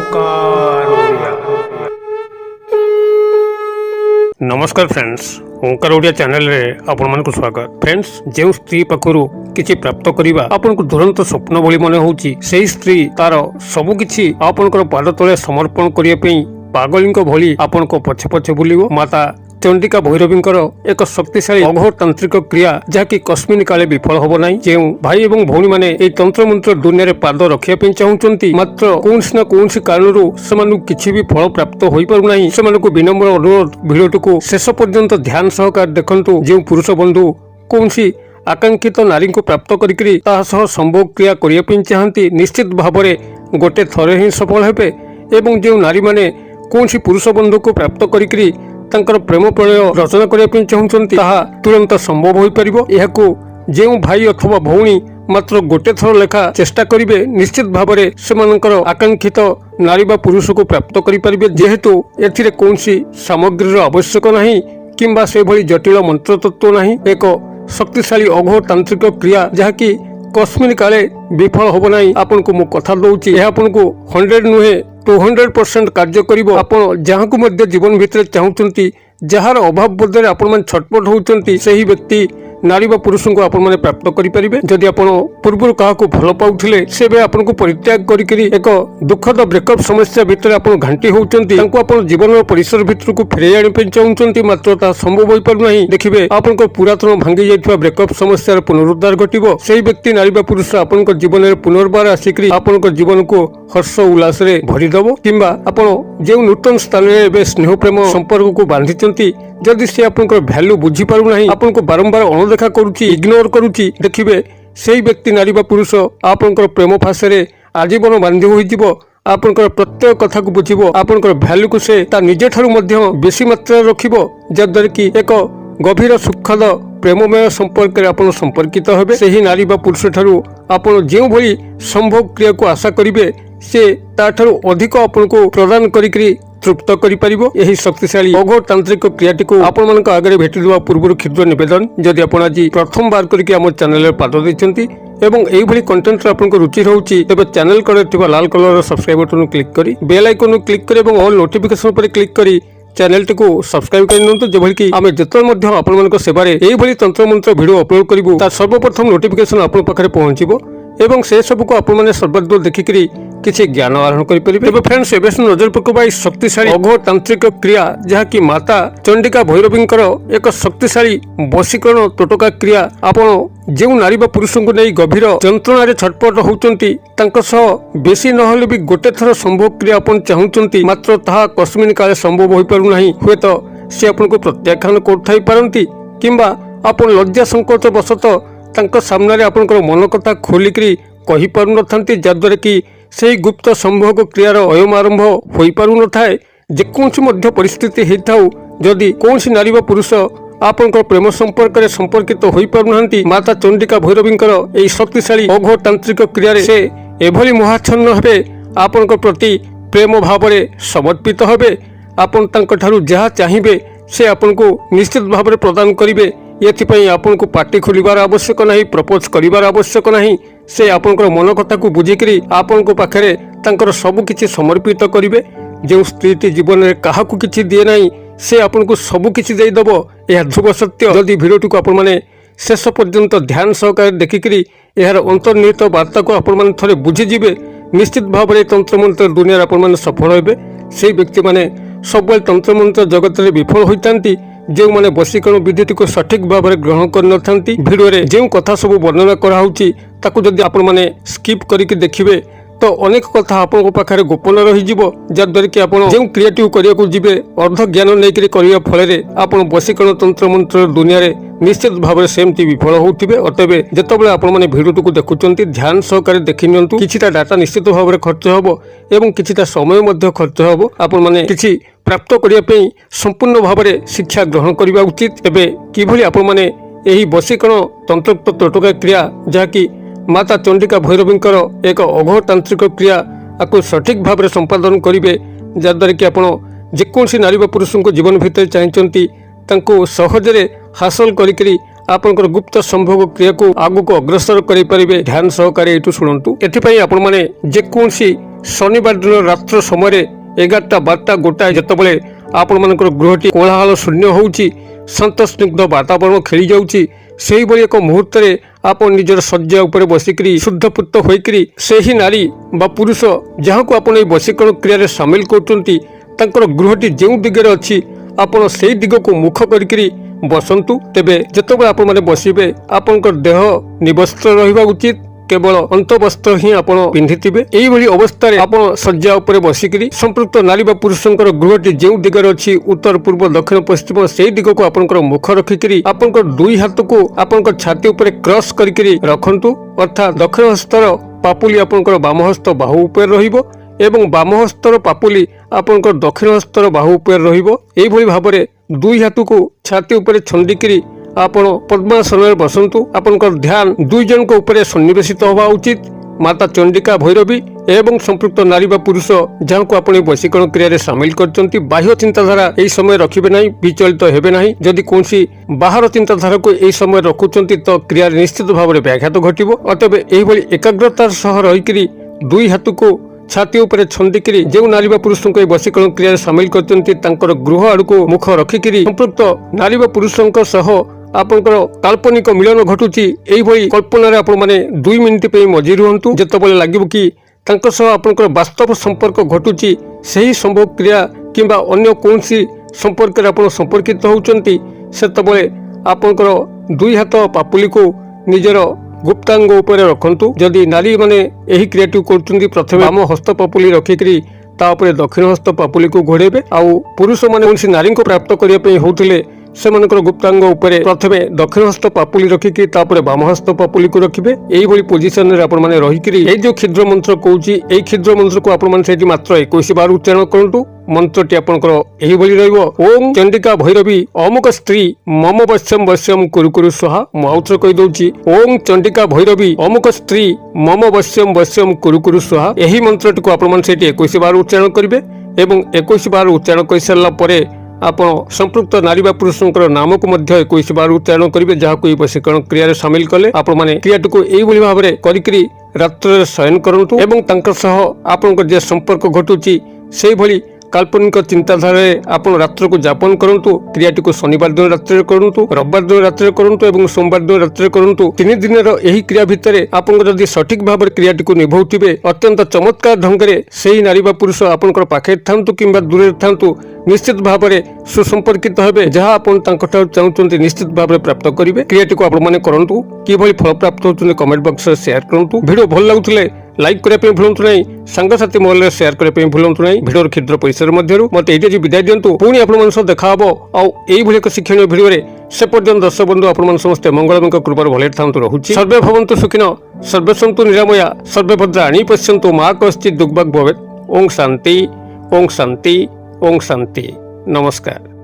ओंकार ओडिया। नमस्कार फ्रेंड्स, ओंकार ओडिया चैनल रे आपण मानक स्वागत। फ्रेंड्स, जो स्त्री पाखरु किछि प्राप्त करिबा आपनको दुरंत स्वप्न भली मन होउची, सेही स्त्री तार सबु किछि आपनकर पाद तळे समर्पण करिया पई पागलिंक भली आपनको पछे पछे बुलिबो। माता चंडिका भैरवींकर एक शक्तिशाली अघोर तांत्रिक क्रिया जहाँकि कस्मिन काले विफल होब नाही। जो भाई एवं भौणी माने एई तंत्र मंत्र दुनिया रे पाद रखिया पई चाहुचंती, मात्र कोनसी ना कोनसी कारणरू सेमानु किछि भी फल प्राप्त होई पारु नाही। सेमानुको विनम्र अनुरोध, भिडियोटिको शेष पर्यंत ध्यान सहकार देखंतु। जो पुरुष बंधु कोनसी आकांक्षित नारी को प्राप्त करिकरी ताहा सह संभोग क्रिया करिया पई चाहंती, निश्चित भाबरे गोटे थरे ही सफल हेबे। एवं जो नारी माने कोनसी पुरुष बंधु को प्राप्त करिकरी तांकर प्रेम प्रणय रचना करिया पई चाहुचंती, ताहा तुरंत संभव होई परिबो। एहाकू जेउ भाई अथवा भौणी मात्र गोटे थर लेखा चेष्टा करिवे, निश्चित भाबरे सेमानकर आकांक्षित नारी बा पुरुष को प्राप्त करि परिबे। जेहेतु एथिरे कोनसी सामग्रीर आवश्यक नाही किंबा से भली जटिल मंत्र तत्व नाही। एक शक्तिशाली अघोर तांत्रिक क्रिया जहाँकि कस्मिन काले विफल होब नाही। आपनको मु कथा दउची, एहा आपनको 100 नुहे 200% कार्य करिवो। आपण जहाँकु मध्य जीवन भितर चाहुचंती, जहार अभाव बोधरे आपण मन छटपट होउचंती, सही व्यक्ति नारी बा पुरुष को आपण माने प्राप्त करि परिबे। जदि आपण पूर्व काहाकू भल पाउथिले, सेबे आपनको परित्याग करिकरी एक दुखद ब्रेकअप समस्या भितर आपण घांटी होउचंती, तांको आपण जीवन परिसर भितर को फेरै आनि पे चाहुचंती, मात्र ता संभव होई पारु नाही। देखिबे आपनको पुरातन भांगी जायथवा ब्रेकअप समस्यार पुनरुद्धार घटिबो। सेही व्यक्ति नारी बा पुरुष आपनको जीवन रे पुनर्बार आसिकरी आपनको जीवन को हर्ष उल्लास रे भरि दबो। किंबा आपण जे नूतन स्थान रे एबे स्नेह प्रेम संपर्क को बांधिचंती, जदि से आपनकर वैल्यू बुझी पारु नाही, आपनको बारंबार अणदेखा करूची, इग्नोर करूची, देखिबे सेही व्यक्ति नारी बा पुरुष आपनकर प्रेम फासरे आजीवन बांधी होई जिवो। आपनकर प्रत्येक कथा को बुझिबो, आपनकर वैल्यू को से ता निजे ठारु मध्य बेसी मात्रा रखिबो, जद्वारा कि एक गभीर सुखद प्रेममय संपर्क रे आपण संपर्कित हेबे। सेही नारी बा पुरुष ठारु आपण जेउ भली संभोग क्रिया को आशा करिवे, से ता ठारु अधिक आपनको प्रदान करिकरी तृप्त करि परिबो। एही शक्तिशाली अघोर तांत्रिक क्रियाटी को आपण मानक आगे भेटि देबा पूर्व क्षुद्र निवेदन, जदि आपण आज प्रथम बार करिकि हमर चैनल रे पाद दैछंती एवं एई भली कंटेंट रे आपनको रुचि रहउची, तबे चैनल करे थिबा लाल कलर सब्सक्राइब बटन क्लिक करी बेल आइकन क्लिक करी एवं ऑल नोटिफिकेशन पर क्लिक करी चैनल टिको सब्सक्राइब कर नियंतु, जेभली कि आमे जतल मध्य आपण मानक सेबारे एई भली तंत्र मंत्र वीडियो अपलोड करिवु, ता सर्वप्रथम नोटिफिकेशन आपण पाखरे पहुंचिबो एवं से सब को आपण माने सर्वदूर देखिकरी किछि ज्ञान आरोहण करि परिबे। एबे फ्रेंड्स, एबे नजर पकबा शक्तिशाली अघोर तांत्रिक क्रिया जहाँकि माता चंडिका भैरवींकर एक शक्तिशाली वशीकरण टोटका क्रिया। आपण जे नारी बा पुरुष को नहीं गभीर जंत्रणा छटपट होउचंती, तांक सह बेसी नहले भी गोटे थर संभोग क्रिया आपण चाहुचंती, मात्र ताहा कस्मिन काले संभव होई पारु नाही। हुएत से आपण को प्रत्याख्यान करथाई पारंती किंबा आपण लज्जा संकोच बसत तांक सामने आपनकर मन कथा खोलिकरी कहि पारु नथांती, जद्वारा कि सेही गुप्त संभोग क्रियार अयम आरंभ होई पारु नथाए। जेकोसी मध्य परिस्थिति हेथाउ, जदि कोनसी नारी बा पुरुष आपनकर प्रेम संपर्क रे संपर्कित होई पारु नांती, माता चंडिका भैरवींकर एई शक्तिशाली अघोर तांत्रिक क्रिया रे से एभली मोहाच्छन्न हेबे, आपनकर प्रति प्रेम भाव रे समर्पित हेबे। आपन तांक ठारु जहा चाहिबे से आपनको निश्चित भाव रे प्रदान करिवे। एथिपाई आपनको पार्टी खोलिबार आवश्यक नाही, प्रपोज करिबार आवश्यक नाही। से आपनकर मन कथा को बुझिकरी आपनको पाखरे तांकर सब किछि समर्पित करिवे। जे स्त्रीटी जीवन रे काहाकू किछि दिए नाही, से आपनको सब किछि देई दबो। एहा ध्रुव सत्य। जदि भिडियोटी को आपण माने शेष पर्यंत ध्यान सहकार देखिकरी एहार अंतर्निहित वार्ता को आपण माने थरे बुझि जिवे, निश्चित भाव रे तंत्र मंत्र दुनिया आपण माने सफल हेबे। सेही व्यक्ति माने सबवेल तंत्र मंत्र जगत रे विफल होइतांती, जो माने वशीकरण विधिटी को सठिक भाव में ग्रहण कर नथांती। वीडियो रे जो कथा सब वर्णना करा होउची, ताकू जदि आपण माने स्किप करिकि देखिबे तो अनेक कथा आपन पाखरे गोपन रही जिवो, जद्वारा कि आपण जो क्रिएटिव करिया को जिवे अर्ध ज्ञान नेकरी करिया फलरे आपण वशीकरण तंत्र मंत्र दुनिया रे निश्चित भाव में सेमती विफल होउथिबे। अतबे जेतबेले आपण माने वीडियोटी को देखुचंती, ध्यान सहकारे देखि नियंतु। किछिटा डाटा निश्चित भाव में खर्च हबो एवं किछिटा समय मध्ये खर्च हबो। आपण माने किछि प्राप्त करिया पई संपूर्ण भाव में शिक्षा ग्रहण करिबा उचित। एबे किभली आपण माने एही वशीकरण तंत्र टोटका क्रिया जहाँकि माता चंडिका भैरवींकर एक अघोर तांत्रिक क्रिया आपको सठिक भाव में संपादन करेंगे, जद्वारा कि आपण जेकोसी नारी बा पुरुष को जीवन भितर चाहती सहजरे हासिल करी आपनकर गुप्त संभोग क्रिया को आगु को अग्रसर करें। ध्यान सहकारे एठू शुणु। एथिपाई आपण माने जेकोसी ଶନିବାର ଦିନ ରାତ୍ର ସମୟରେ 11ଟା 12ଟା ଗୋଟାଏ ଯେତେବେଳେ ଆପଣମାନଙ୍କର ଗୃହଟି କୋଳାହଳ ଶୂନ୍ୟ ହେଉଛି, ଶାନ୍ତ ସ୍ନିଗ୍ଧ ବାତାବରଣ ଖେଳି ଯାଉଛି, ସେହିଭଳି ଏକ ମୁହୂର୍ତ୍ତରେ ଆପଣ ନିଜର ଶଯ୍ୟା ଉପରେ ବସିକରି ଶୁଦ୍ଧପୂତ ହୋଇକରି ସେହି ନାରୀ ବା ପୁରୁଷ ଯାହାକୁ ଆପଣ ଏହି ବଶୀକରଣ କ୍ରିୟାରେ ସାମିଲ କରୁଛନ୍ତି ତାଙ୍କର ଗୃହଟି ଯେଉଁ ଦିଗରେ ଅଛି ଆପଣ ସେହି ଦିଗକୁ ମୁଖ କରିକିରି ବସନ୍ତୁ। ତେବେ ଯେତେବେଳେ ଆପଣମାନେ ବସିବେ ଆପଣଙ୍କର ଦେହ ନିବସ୍ତ୍ର ରହିବା ଉଚିତ, କେବଳ ଅନ୍ତବସ୍ତ୍ର ହିଁ ଆପଣ ପିନ୍ଧିଥିବେ। ଏଇଭଳି ଅବସ୍ଥାରେ ଆପଣ ଶଯ୍ୟା ଉପରେ ବସିକରି ସମ୍ପୃକ୍ତ ନାରୀ ବା ପୁରୁଷଙ୍କର ଗୃହଟି ଯେଉଁ ଦିଗରେ ଅଛି ଉତ୍ତର ପୂର୍ବ ଦକ୍ଷିଣ ପଶ୍ଚିମ ସେହି ଦିଗକୁ ଆପଣଙ୍କର ମୁଖ ରଖିକରି ଆପଣଙ୍କର ଦୁଇ ହାତକୁ ଆପଣଙ୍କ ଛାତି ଉପରେ କ୍ରସ୍ କରିକରି ରଖନ୍ତୁ। ଅର୍ଥାତ୍ ଦକ୍ଷିଣ ହସ୍ତର ପାପୁଲି ଆପଣଙ୍କର ବାମ ହସ୍ତ ବାହୁ ଉପରେ ରହିବ ଏବଂ ବାମ ହସ୍ତର ପାପୁଲି ଆପଣଙ୍କର ଦକ୍ଷିଣ ହସ୍ତର ବାହୁ ଉପରେ ରହିବ। ଏଇଭଳି ଭାବରେ ଦୁଇ ହାତକୁ ଛାତି ଉପରେ ଛନ୍ଦିକିରି ଆପଣ ପଦ୍ମାସନରେ ବସନ୍ତୁ। ଆପଣଙ୍କର ଧ୍ୟାନ ଦୁଇ ଜଣଙ୍କ ଉପରେ ସନ୍ନିବେଶିତ ହେବା ଉଚିତ। ମାତା ଚଣ୍ଡିକା ଭୈରବୀ ଏବଂ ସମ୍ପୃକ୍ତ ନାରୀ ବା ପୁରୁଷ ଯାହାକୁ ଆପଣ ବଶୀକରଣ କ୍ରିୟାରେ ସାମିଲ କରିଛନ୍ତି ବାହ୍ୟ ଚିନ୍ତାଧାରା ଏହି ସମୟ ରଖିବେ ନାହିଁ, ବିଚଳିତ ହେବେ ନାହିଁ। ଯଦି କୌଣସି ବାହାର ଚିନ୍ତାଧାରାକୁ ଏହି ସମୟ ରଖୁଛନ୍ତି ତ କ୍ରିୟାରେ ନିଶ୍ଚିତ ଭାବରେ ବ୍ୟାଘାତ ଘଟିବ। ଅତବେ ଏହିଭଳି ଏକାଗ୍ରତାର ସହ ରହିକରି ଦୁଇ ହାତକୁ ଛାତି ଉପରେ ଛନ୍ଦିକିରି ଯେଉଁ ନାରୀ ବା ପୁରୁଷଙ୍କୁ ଏହି ବଶୀକରଣ କ୍ରିୟାରେ ସାମିଲ କରିଛନ୍ତି ତାଙ୍କର ଗୃହ ଆଡ଼କୁ ମୁଖ ରଖିକିରି ସମ୍ପୃକ୍ତ ନାରୀ ବା ପୁରୁଷଙ୍କ ସହ ଆପଣଙ୍କର କାଳ୍ପନିକ ମିଳନ ଘଟୁଛି ଏଇଭଳି କଳ୍ପନାରେ ଆପଣମାନେ 2 ମିନିଟ୍ ପାଇଁ ମଜି ରୁହନ୍ତୁ। ଯେତେବେଳେ ଲାଗିବ କି ତାଙ୍କ ସହ ଆପଣଙ୍କର ବାସ୍ତବ ସମ୍ପର୍କ ଘଟୁଛି, ସେହି ସମ୍ଭବ କ୍ରିୟା କିମ୍ବା ଅନ୍ୟ କୌଣସି ସମ୍ପର୍କରେ ଆପଣ ସମ୍ପର୍କିତ ହେଉଛନ୍ତି, ସେତେବେଳେ ଆପଣଙ୍କର ଦୁଇ ହାତ ପାପୁଲିକୁ ନିଜର ଗୁପ୍ତାଙ୍ଗ ଉପରେ ରଖନ୍ତୁ। ଯଦି ନାରୀମାନେ ଏହି କ୍ରିୟାଟି କରୁଛନ୍ତି ପ୍ରଥମେ ବାମ ହସ୍ତ ପାପୁଲି ରଖିକରି ତାପରେ ଦକ୍ଷିଣ ହସ୍ତ ପାପୁଲିକୁ ଘୋଡ଼େଇବେ। ଆଉ ପୁରୁଷମାନେ କୌଣସି ନାରୀଙ୍କୁ ପ୍ରାପ୍ତ କରିବା ପାଇଁ ହେଉଥିଲେ ସେମାନଙ୍କର ଗୁପ୍ତାଙ୍ଗ ଉପରେ ପ୍ରଥମେ ଦକ୍ଷିଣ ହସ୍ତ ପାପୁଲି ରଖିକି ତାପରେ ବାମ ହସ୍ତ ପାପୁଲିକୁ ରଖିବେ। ଏଇଭଳି ପୋଜିସନରେ ଆପଣମାନେ ରହିକିରି ଏଇ ଯୋଉ କ୍ଷୁଦ୍ର ମନ୍ତ୍ର କହୁଛି ଏଇ କ୍ଷୁଦ୍ର ମନ୍ତ୍ରକୁ ଆପଣମାନେ ସେଇଠି ମାତ୍ର 21 ବାର ଉଚ୍ଚାରଣ କରନ୍ତୁ। ମନ୍ତ୍ରଟି ଆପଣଙ୍କର ଏହିଭଳି ରହିବ, ଓಂ ଚଣ୍ଡିକା ଭୈରବୀ ଅମୁକ ସ୍ତ୍ରୀ ମମ ବଶ୍ୟମ ବଶ୍ୟମ କୁରୁ କୁରୁ ସ୍ୱାହା। ମୁଁ ଆଉଥରେ କହିଦେଉଛି, ଓಂ ଚଣ୍ଡିକା ଭୈରବୀ ଅମୁକ ସ୍ତ୍ରୀ ମମ ବଶ୍ୟମ ବଶ୍ୟମ କୁରୁ କୁରୁ ସ୍ୱାହା। ଏହି ମନ୍ତ୍ରଟିକୁ ଆପଣମାନେ ସେଇଠି 21 ବାର ଉଚ୍ଚାରଣ କରିବେ ଏବଂ 21 ବାର ଉଚ୍ଚାରଣ କରିସାରିଲା ପରେ ଆପଣ ସମ୍ପୃକ୍ତ ନାରୀ ବା ପୁରୁଷଙ୍କର ନାମକୁ ମଧ୍ୟ 21 ବାର ଉଚ୍ଚାରଣ କରିବେ ଯାହାକୁ ଏହି ବଶୀକରଣ କ୍ରିୟାରେ ସାମିଲ କଲେ। ଆପଣମାନେ କ୍ରିୟାଟିକୁ ଏଇଭଳି ଭାବରେ କରିକିରି ରାତ୍ରରେ ଶୟନ କରନ୍ତୁ ଏବଂ ତାଙ୍କ ସହ ଆପଣଙ୍କର ଯେ ସମ୍ପର୍କ ଘଟୁଛି ସେଇଭଳି କାଳ୍ପନିକ ଚିନ୍ତାଧାରାରେ ଆପଣ ରାତ୍ରକୁ ଯାପନ କରନ୍ତୁ। କ୍ରିୟାଟିକୁ ଶନିବାର ଦିନ ରାତ୍ରରେ କରନ୍ତୁ, ରବିବାର ଦିନ ରାତ୍ରରେ କରନ୍ତୁ ଏବଂ ସୋମବାର ଦିନ ରାତ୍ରରେ କରନ୍ତୁ। 3 ଦିନର ଏହି କ୍ରିୟା ଭିତରେ ଆପଣଙ୍କ ଯଦି ସଠିକ ଭାବରେ କ୍ରିୟାଟିକୁ ନିଭଉଥିବେ ଅତ୍ୟନ୍ତ ଚମତ୍କାର ଢଙ୍ଗରେ ସେହି ନାରୀ ବା ପୁରୁଷ ଆପଣଙ୍କର ପାଖରେ ଥାନ୍ତୁ କିମ୍ବା ଦୂରରେ ଥାନ୍ତୁ ନିଶ୍ଚିତ ଭାବରେ ସୁସମ୍ପର୍କିତ ହେବେ। ଯାହା ଆପଣ ତାଙ୍କଠାରୁ ଚାହୁଁଛନ୍ତି ନିଶ୍ଚିତ ଭାବରେ ପ୍ରାପ୍ତ କରିବେ। କ୍ରିୟାଟିକୁ ଆପଣମାନେ କରନ୍ତୁ। କିଭଳି ଫଳ ପ୍ରାପ୍ତ ହେଉଛନ୍ତି କମେଣ୍ଟ ବକ୍ସରେ ସେୟାର କରନ୍ତୁ। ଭିଡ଼ିଓ ଭଲ ଲାଗୁଥିଲେ ଲାଇକ୍ କରିବା ପାଇଁ ଭୁଲନ୍ତୁ ନାହିଁ, ସାଙ୍ଗସାଥି ମହଲରେ ସେୟାର କରିବା ପାଇଁ ଭୁଲନ୍ତୁ ନାହିଁ। ଭିଡ଼ିଓର କ୍ଷୁଦ୍ର ପରିସର ମଧ୍ୟରୁ ମୋତେ ଏଇଠି ଆଜି ବିଦାୟ ଦିଅନ୍ତୁ। ପୁଣି ଆପଣମାନଙ୍କ ସହ ଦେଖା ହେବ ଆଉ ଏଇଭଳି ଏକ ଶିକ୍ଷଣୀୟ ଭିଡ଼ିଓରେ। ସେ ପର୍ଯ୍ୟନ୍ତ ଦର୍ଶକ ବନ୍ଧୁ ଆପଣମାନେ ସମସ୍ତେ ମଙ୍ଗଳମୟଙ୍କ କୃପାରୁ ଭଲରେ ଥାନ୍ତୁ। ରହୁଛି। ସର୍ବେ ଭବନ୍ତୁ ସୁଖିନ, ସର୍ବେ ସନ୍ତୁ ନିରାମୟା, ସର୍ବେ ଭଦ୍ରାଣୀ ପଶ୍ୟନ୍ତୁ, ମା କଶ୍ଚିତ୍ ଦୁଃଖଭାଗ୍ ଭବେତ୍। ଓಂ ଶାନ୍ତି, ଓଂ ଶାନ୍ତି, ଓಂ ଶାନ୍ତି। ନମସ୍କାର।